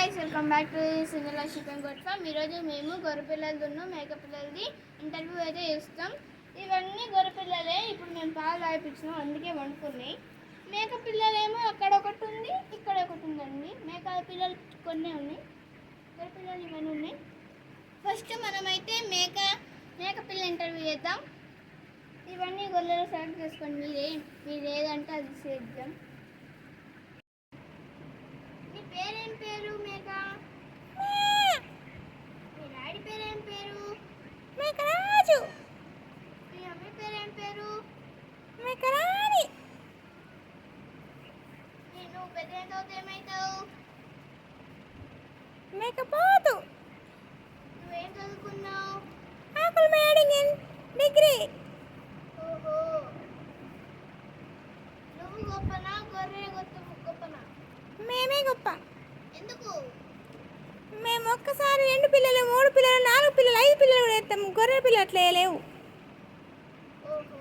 Guys, welcome back to single chicken goat farm. ఈరోజు మేము గొర్రెపిల్లలది మేక పిల్లలది ఇంటర్వ్యూ అయితే ఇస్తాం. ఇవన్నీ గొర్రెపిల్లలే. ఇప్పుడు మేము పాలు తాగిపించినాం, అందుకే వండుకున్నాయి. మేక పిల్లలేమో అక్కడ ఒకటి ఉంది, ఇక్కడ ఒకటి ఉందండి. మేక పిల్లలు కొన్ని ఉన్నాయి, గొర్రెపిల్లలు ఇవన్నీ ఉన్నాయి. ఫస్ట్ మనమైతే మేక పిల్ల ఇంటర్వ్యూ చేద్దాం. ఇవన్నీ గొర్రెలు సెలెక్ట్ చేసుకోండి. మీరు ఏదంటే అది చేద్దాం. పేరేం పేరు మేక? మీ డాడీ పేరేం పేరు? మేకరాజు. మీ అమ్మ పేరేం పేరు? మేకరాణి. నువ్వు పెద్ద ఏమవుతావు? మేకపోతు. నువ్వేం చదువుకున్నావు? ఆకుల్ మేడింగ్ ఇన్ డిగ్రీ. ఓహో, నువ్వు గొప్పనా గొర్రె గొప్పనా? మేమే గొప్ప. ఎందుకు? మేము ఒక్కసారి 2 పిల్లలు, 3 పిల్లలు, 4 పిల్లలు, 5 పిల్లలు కూడా ఎత్తాము. గొర్రె పిల్లలు అట్లా లేవు. ఓహో,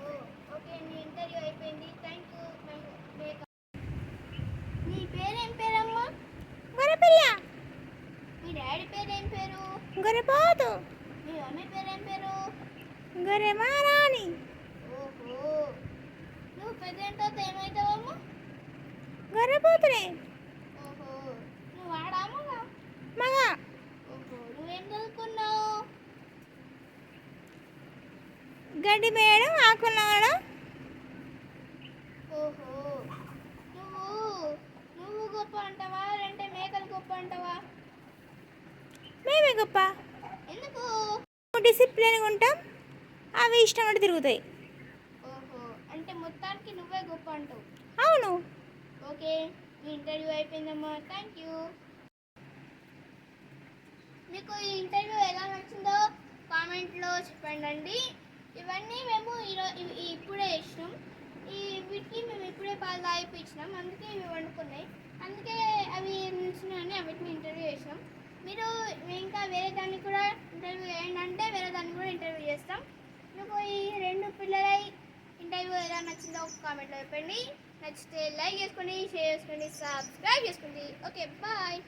ఓకే. నీ ఇంటర్వ్యూ అయిపోయింది. Thank you. నీ పేరేం పేరమ్మా? గొర్రెపిల్ల. మీ డాడీ పేరేం పేరు? గొర్రెపోతు. మీ మమ్మీ పేరేం పేరు? గొర్రె మహారాణి. ఓహో, నువ్వు పెద్ద ఏమవుతావమ్మా? గొర్రెపోతునే. ఓహో, నువ్వు ఆడామా? మగ. ఓహో, నువ్వేం చదువుకున్నావు? గడ్డి మేయడం, ఆకులు నాగడం. ఓహో, నువ్వు గొప్ప అంటావా లేదంటే మేకలు గొప్ప అంటావా? మేమే గొప్ప. ఎందుకు? డిసిప్లిన్గా ఉంటాం, అవి ఇష్టం అంటే తిరుగుతాయి. ఓహో, అంటే మొత్తానికి నువ్వే గొప్ప అంటావు. అవును. ఓకే, మీ ఇంటర్వ్యూ అయిపోయిందమ్మా. Thank you. మీకు ఈ ఇంటర్వ్యూ ఎలా నచ్చిందో కామెంట్లో చెప్పండి. ఇవన్నీ మేము ఇప్పుడే ఇచ్చినాం. వీటికి మేము ఇప్పుడే పాలు తాగిపించినాం, అందుకే ఇవి వండుకున్నాయి. అందుకే అవి నచ్చినాయని వీటిని ఇంటర్వ్యూ చేసినాం. మీరు ఇంకా వేరే దాన్ని కూడా ఇంటర్వ్యూ చేయండి అంటే వేరే దాన్ని కూడా ఇంటర్వ్యూ చేస్తాం. మీకు ఈ 2 పిల్లల ఇంటర్వ్యూ ఎలా నచ్చిందో కామెంట్లో చెప్పండి. నచ్చితే లైక్ చేసుకోండి, షేర్ చేసుకోండి, సబ్స్క్రైబ్ చేసుకోండి. Okay, bye.